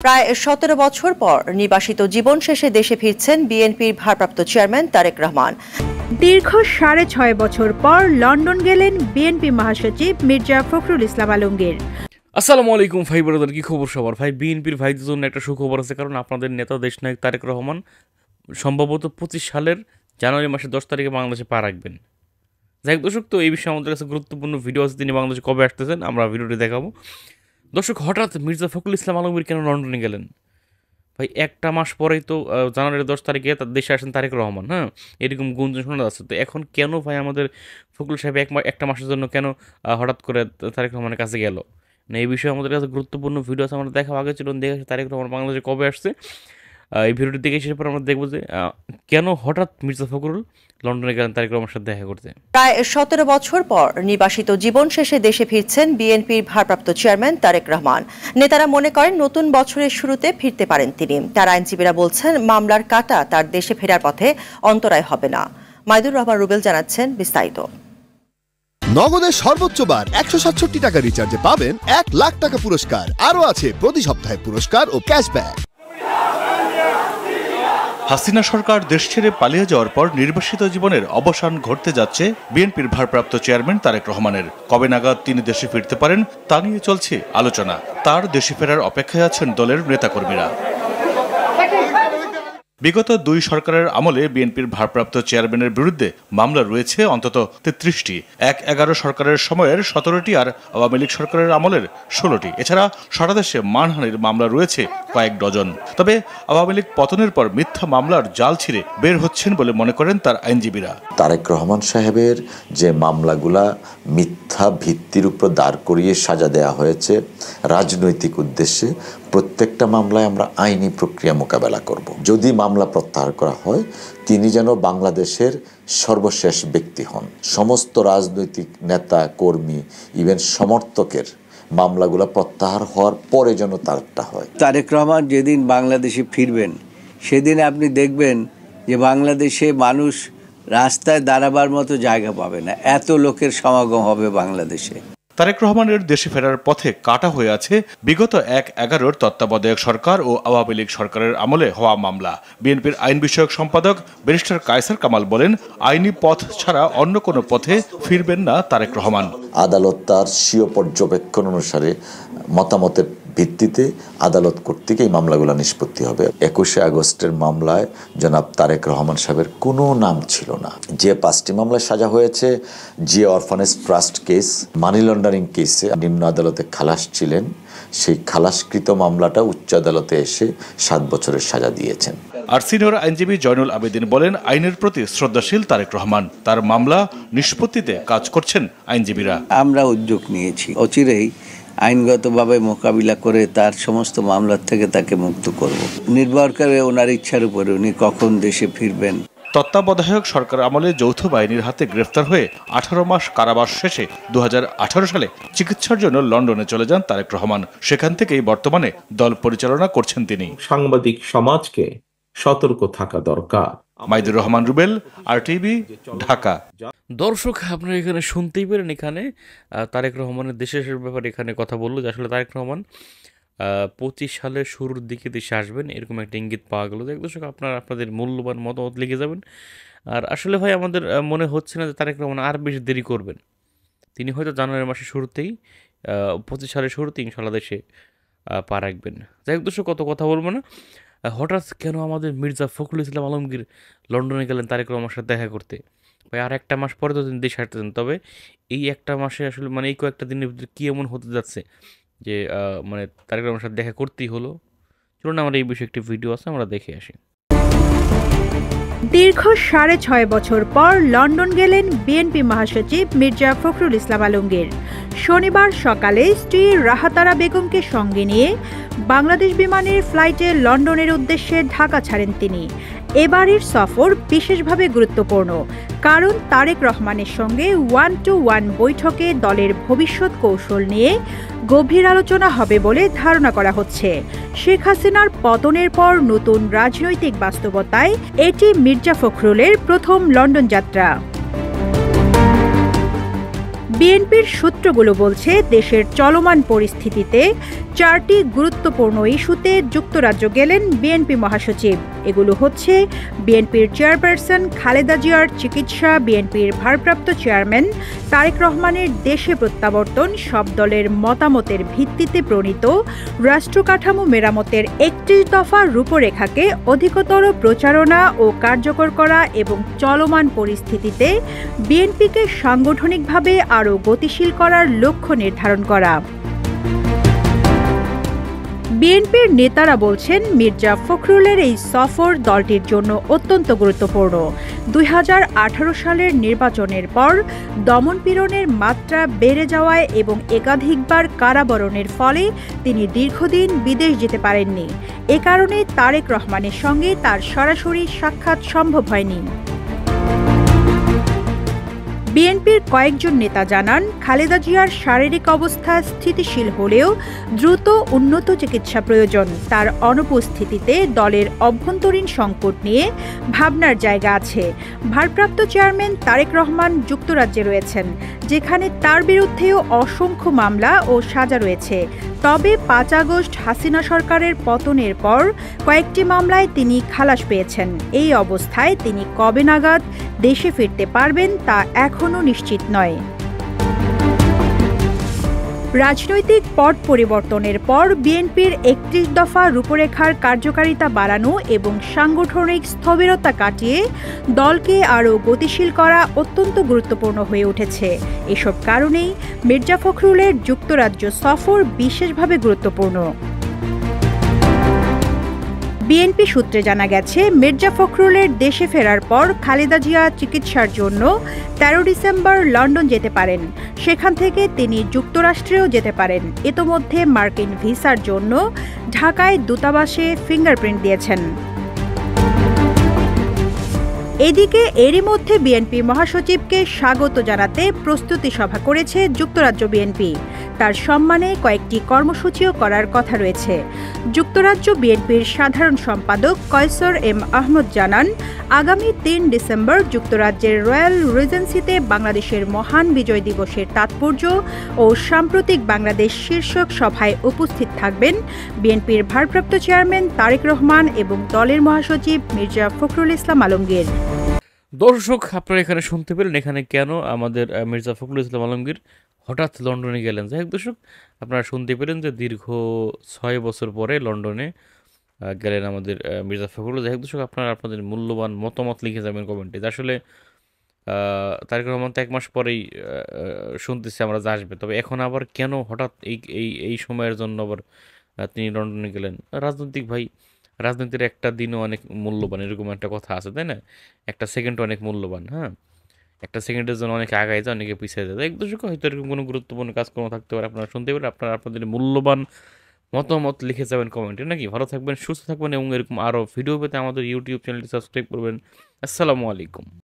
প্রায় ১৭ বছর পর নির্বাসিত জীবন শেষে দেশে ফিরছেন বিএনপির ভারপ্রাপ্ত চেয়ারম্যান তারেক রহমান। দীর্ঘ ৬.৫ বছর পর লন্ডন গেলেন বিএনপি মহাসচিব মির্জা ফখরুল ইসলাম আলমগীর। আসসালামু আলাইকুম ভাই ব্রাদার, কি খবর সবার? ভাই, বিএনপির ভাইদের জন্য একটা সুখবর আছে, কারণ আপনাদের নেতা দেশনায়ক তারেক রহমান সম্ভবত ২৫ সালের জানুয়ারি মাসের ১০ তারিখে বাংলাদেশে পা রাখবেন। যাই হোক দর্শক, তো এই বিষয়ে আমাদের কাছে গুরুত্বপূর্ণ ভিডিও আছে, তিনি বাংলাদেশে কবে আসতেছেন আমরা ভিডিওটি দেখাবো। দর্শক, হঠাৎ মির্জা ফখরুল ইসলাম আলমগীর কেন লন্ডনে গেলেন? ভাই, একটা মাস পরেই তো জানুয়ারির ১০ তারিখে তার দেশে আসেন তারেক রহমান। হ্যাঁ, এরকম গুঞ্জন শোনা যাচ্ছে। তো এখন কেন ভাই আমাদের ফখরুল সাহেব একটা মাসের জন্য কেন হঠাৎ করে তারেক রহমানের কাছে গেল? না, এই বিষয়ে আমাদের কাছে গুরুত্বপূর্ণ ভিডিও আছে, আমরা দেখা আগে ছিল, দেখে তারেক রহমান বাংলাদেশে কবে আসছে। এই ভিডিওটি দেখে শেষের পর আমরা দেখবো যে কেন হঠাৎ মির্জা ফখরুল লন্ডনে গেলেন তারেক রহমানের সাথে দেখা করতে। প্রায় ১৭ বছর পর নির্বাসিত জীবন শেষে দেশে ফিরছেন বিএনপির ভারপ্রাপ্ত চেয়ারম্যান তারেক রহমান। নেতারা মনে করেন নতুন বছরের শুরুতে ফিরতে পারেন তিনি। তার আইনজীবীরা বলছেন মামলার কাঁটা তার দেশে ফেরার পথে অন্তরায় হবে না। মাইদুর রহমান রুবেল জানাচ্ছেন বিস্তারিত। নগদের সর্বোচ্চ বার ১৬৭ টাকা রিচার্জে পাবেন ১ লাখ টাকা পুরস্কার। আরও আছে প্রতি সপ্তাহে পুরস্কার ও ক্যাশব্যাক। হাসিনা সরকার দেশ ছেড়ে পালিয়ে যাওয়ার পর নির্বাসিত জীবনের অবসান ঘটতে যাচ্ছে বিএনপির ভারপ্রাপ্ত চেয়ারম্যান তারেক রহমানের। কবে নাগাদ তিনি দেশে ফিরতে পারেন তা নিয়ে চলছে আলোচনা। তার দেশে ফেরার অপেক্ষায় আছেন দলের নেতাকর্মীরা। বিগত ২ সরকারের আমলে বিএনপির ভারপ্রাপ্ত চেয়ারম্যানের বিরুদ্ধে মামলা রয়েছে অন্তত ৩৩টি। ১/১১ সরকারের সময়ের ১৭টি আর আওয়ামী লীগ সরকারের আমলের ১৬টি। এছাড়া সারা দেশে মানহানির মামলা রয়েছে কয়েক ডজন। তবে আওয়ামী লীগ পতনের পর মিথ্যা মামলার জাল ছিঁড়ে বের হচ্ছেন বলে মনে করেন তার আইনজীবীরা। তারেক রহমান সাহেবের যে মামলাগুলা মিথ্যা ভিত্তির উপর দাঁড় করিয়ে সাজা দেওয়া হয়েছে রাজনৈতিক উদ্দেশ্যে, প্রত্যেকটা মামলায় আমরা আইনি প্রক্রিয়া মোকাবেলা করব। যদি মামলা প্রত্যাহার করা হয়, তিনি যেন বাংলাদেশের সর্বশেষ ব্যক্তি হন। সমস্ত রাজনৈতিক নেতা কর্মী ইভেন সমর্থকের মামলাগুলো প্রত্যাহার হওয়ার পরে যেন তারটা হয়। তারেক রহমান যেদিন বাংলাদেশে ফিরবেন সেদিন আপনি দেখবেন যে বাংলাদেশে মানুষ রাস্তায় দাঁড়াবার মতো জায়গা পাবে না, এত লোকের সমাগম হবে বাংলাদেশে। তারেক রহমানের দেশে ফেরার পথে কাটা হয়ে আছে বিগত ১/১১ তত্ত্বাবধায়ক সরকার ও আওয়ামী লীগ সরকারের আমলে হওয়া মামলা। বিএনপির আইন বিষয়ক সম্পাদক ব্যারিস্টার কায়সার কামাল বলেন, আইনি পথ ছাড়া অন্য কোনো পথে ফিরবেন না তারেক রহমান। আদালত তার স্বীয় পর্যবেক্ষণ অনুসারে মতামতের ভিত্তিতে আদালত কর্তৃক এই মামলাগুলো নিষ্পত্তি হবে। ২১শে আগস্টের মামলায় জনাব তারেক রহমান সাহেবের কোনো নাম ছিল না। যে ৫টি মামলায় সাজা হয়েছে, যে orphanage trust case, money laundering কেসে নিম্ন আদালতে খালাস ছিলেন, সেই খালাসকৃত মামলাটা উচ্চ আদালতে এসে ৭ বছরের সাজা দিয়েছেন। আর সিনিয়র আইনজীবী জয়নুল আবেদিন বলেন, আইনের প্রতি শ্রদ্ধাশীল তারেক রহমান, তার মামলা নিষ্পত্তিতে কাজ করছেন আইনজীবীরা। আমরা উদ্যোগ নিয়েছি অচিরেই আইনগতভাবে মোকাবিলা করে তার সমস্ত মামলার থেকে তাকে মুক্ত করব। নির্ভর করে ওনার ইচ্ছার উপরে উনি কখন দেশে ফিরবেন। তত্ত্বাবধায়ক সরকার আমলে যৌথ বাহিনীর হাতে গ্রেফতার হয়ে ১৮ মাস কারাবাস শেষে ২০১৮ সালে চিকিৎসার জন্য লন্ডনে চলে যান তারেক রহমান। সেখান থেকেই বর্তমানে দল পরিচালনা করছেন তিনি। সাংবাদিক সমাজকে সতর্ক থাকা দরকার। মাইদুর রহমান রুবেল, আরটিভি, ঢাকা। দর্শক, আপনারা এখানে শুনতেই পেলেন, এখানে তারেক রহমানের দেশের ব্যাপারে এখানে কথা বললো যে আসলে তারেক রহমান ২৫ সালের শুরুর দিকে দেশে আসবেন, এরকম একটা ইঙ্গিত পাওয়া গেল। দর্শক, আপনাদের মূল্যবান মতামত লিখে যাবেন। আর আসলে ভাই, আমাদের মনে হচ্ছে না যে তারেক রহমান আর বেশি দেরি করবেন। তিনি হয়তো জানুয়ারি মাসের শুরুতেই ২৫ সালের শুরুতেই ইনশাল্লাহ দেশে পা রাখবেন। যাই হোক দর্শক, কত কথা বলবো না। হঠাৎ কেন আমাদের মির্জা ফখরুল ইসলাম আলমগীর লন্ডনে গেলেন তারেক রহমানের সাথে দেখা করতে? ভাই, আর একটা মাস পরে তো তিনি দেশে আসতেছেন। তবে এই একটা মাসে আসলে এই কয়েকটা দিনের ভিতরে কী এমন হতে যাচ্ছে যে তারেক রহমানের সাথে দেখা করতেই হলো? চলুন আমার এই বিষয়ে একটি ভিডিও আছে, আমরা দেখে আসি। দীর্ঘ ৬.৫ বছর পর লন্ডন গেলেন বিএনপি মহাসচিব মির্জা ফখরুল ইসলাম আলমগীর। শনিবার সকালে স্ত্রী রাহাতারা বেগমকে সঙ্গে নিয়ে বাংলাদেশ বিমানের ফ্লাইটে লন্ডনের উদ্দেশ্যে ঢাকা ছাড়েন তিনি। এবারের সফর বিশেষভাবে গুরুত্বপূর্ণ, কারণ তারেক রহমানের সঙ্গে 1-to-1 বৈঠকে দলের ভবিষ্যৎ কৌশল নিয়ে গভীর আলোচনা হবে বলে ধারণা করা হচ্ছে। শেখ হাসিনার পতনের পর নতুন রাজনৈতিক বাস্তবতায় এটি মির্জা ফখরুলের প্রথম লন্ডন যাত্রা। বিএনপির সূত্রগুলো বলছে, দেশের চলমান পরিস্থিতিতে 4টি গুরুত্বপূর্ণ ইস্যুতে যুক্তরাজ্য গেলেন বিএনপি মহাসচিব। এগুলো হচ্ছে বিএনপির চেয়ারপারসন খালেদা জিয়ার চিকিৎসা, বিএনপির ভারপ্রাপ্ত চেয়ারম্যান তারেক রহমানের দেশে প্রত্যাবর্তন, সব দলের মতামতের ভিত্তিতে প্রণীত রাষ্ট্রকাঠামো মেরামতের 31 দফা রূপরেখাকে অধিকতর প্রচারণা ও কার্যকর করা এবং চলমান পরিস্থিতিতে বিএনপিকে সাংগঠনিকভাবে আরও গতিশীল করার লক্ষ্য নির্ধারণ করা। বিএনপির নেতারা বলছেন, মির্জা ফখরুলের এই সফর দলটির জন্য অত্যন্ত গুরুত্বপূর্ণ। 2018 সালের নির্বাচনের পর দমনপীড়নের মাত্রা বেড়ে যাওয়ায় এবং একাধিকবার কারাবরণের ফলে তিনি দীর্ঘদিন বিদেশ যেতে পারেননি। এ কারণে তারেক রহমানের সঙ্গে তার সরাসরি সাক্ষাৎ সম্ভব হয়নি। বিএনপির কয়েকজন নেতা জানান, খালেদা জিয়ার শারীরিক অবস্থা স্থিতিশীল হলেও দ্রুত উন্নত চিকিৎসা প্রয়োজন। তার অনুপস্থিতিতে দলের অভ্যন্তরীণ সংকট নিয়ে ভাবনার জায়গা আছে। ভারপ্রাপ্ত চেয়ারম্যান তারেক রহমান যুক্তরাজ্যে রয়েছেন, যেখানে তার বিরুদ্ধেও অসংখ্য মামলা ও সাজা রয়েছে। তবে 5 আগস্ট হাসিনা সরকারের পতনের পর কয়েকটি মামলায় তিনি খালাস পেয়েছেন। এই অবস্থায় তিনি কবে নাগাদ দেশে ফিরতে পারবেন তা এখনও নিশ্চিত নয়। রাজনৈতিক পট পরিবর্তনের পর বিএনপির 31 দফা রূপরেখার কার্যকারিতা বাড়ানো এবং সাংগঠনিক স্থবিরতা কাটিয়ে দলকে আরও গতিশীল করা অত্যন্ত গুরুত্বপূর্ণ হয়ে উঠেছে। এসব কারণেই মির্জা ফখরুলের যুক্তরাজ্য সফর বিশেষভাবে গুরুত্বপূর্ণ। বিএনপি সূত্রে জানা গেছে, মির্জা ফখরুলের দেশে ফেরার পর খালেদা জিয়া চিকিৎসার জন্য 13 ডিসেম্বর লন্ডন যেতে পারেন। সেখান থেকে তিনি যুক্তরাষ্ট্রেও যেতে পারেন। ইতোমধ্যে মার্কিন ভিসার জন্য ঢাকায় দূতাবাসে ফিঙ্গারপ্রিন্ট দিয়েছেন। এদিকে এরই মধ্যে বিএনপি মহাসচিবকে স্বাগত জানাতে প্রস্তুতি সভা করেছে যুক্তরাজ্য বিএনপি। তার সম্মানে কয়েকটি কর্মসূচিও করার কথা রয়েছে। যুক্তরাজ্য বিএনপির সাধারণ সম্পাদক কয়সর এম আহমদ জানান, আগামী 3 ডিসেম্বর যুক্তরাজ্যের রয়্যাল রিজেন্সিতে বাংলাদেশের মহান বিজয় দিবসের তাৎপর্য ও সাম্প্রতিক বাংলাদেশ শীর্ষক সভায় উপস্থিত থাকবেন বিএনপির ভারপ্রাপ্ত চেয়ারম্যান তারেক রহমান এবং দলের মহাসচিব মির্জা ফখরুল ইসলাম আলমগীর। দর্শক, আপনারা এখানে শুনতে পেলেন এখানে কেন আমাদের মির্জা ফখরুল ইসলাম আলমগীর হঠাৎ লন্ডনে গেলেন। যাই হোক দর্শক, আপনারা শুনতে পেলেন যে দীর্ঘ 6 বছর পরে লন্ডনে গেলেন আমাদের মির্জা ফখরুল। যাই হোক দর্শক, আপনারা আপনাদের মূল্যবান মতামত লিখে যাবেন কমেন্টে। আসলে তারেক রহমান তো 1 মাস পরেই শুনতেছি আমরা যে আসবে, তবে এখন আবার কেন হঠাৎ এই সময়ের জন্য আবার তিনি লন্ডনে গেলেন? রাজনীতির একটা দিনও অনেক মূল্যবান, এরকম একটা কথা আছে, তাই না? একটা সেকেন্ডও অনেক মূল্যবান। হ্যাঁ, একটা সেকেন্ডের জন্য অনেকে আগায় যায়, অনেকে পিছিয়ে যায়। এক দর্শক, হয়তো এরকম কোনো গুরুত্বপূর্ণ কাজকর্ম থাকতে পারে, আপনারা শুনতে পারেন। আপনারা আপনাদের মূল্যবান মতামত লিখে যাবেন কমেন্টে নাকি। ভালো থাকবেন, সুস্থ থাকবেন এবং এরকম আরও ভিডিও পেতে আমাদের ইউটিউব চ্যানেলটি সাবস্ক্রাইব করবেন। আসসালামু আলাইকুম।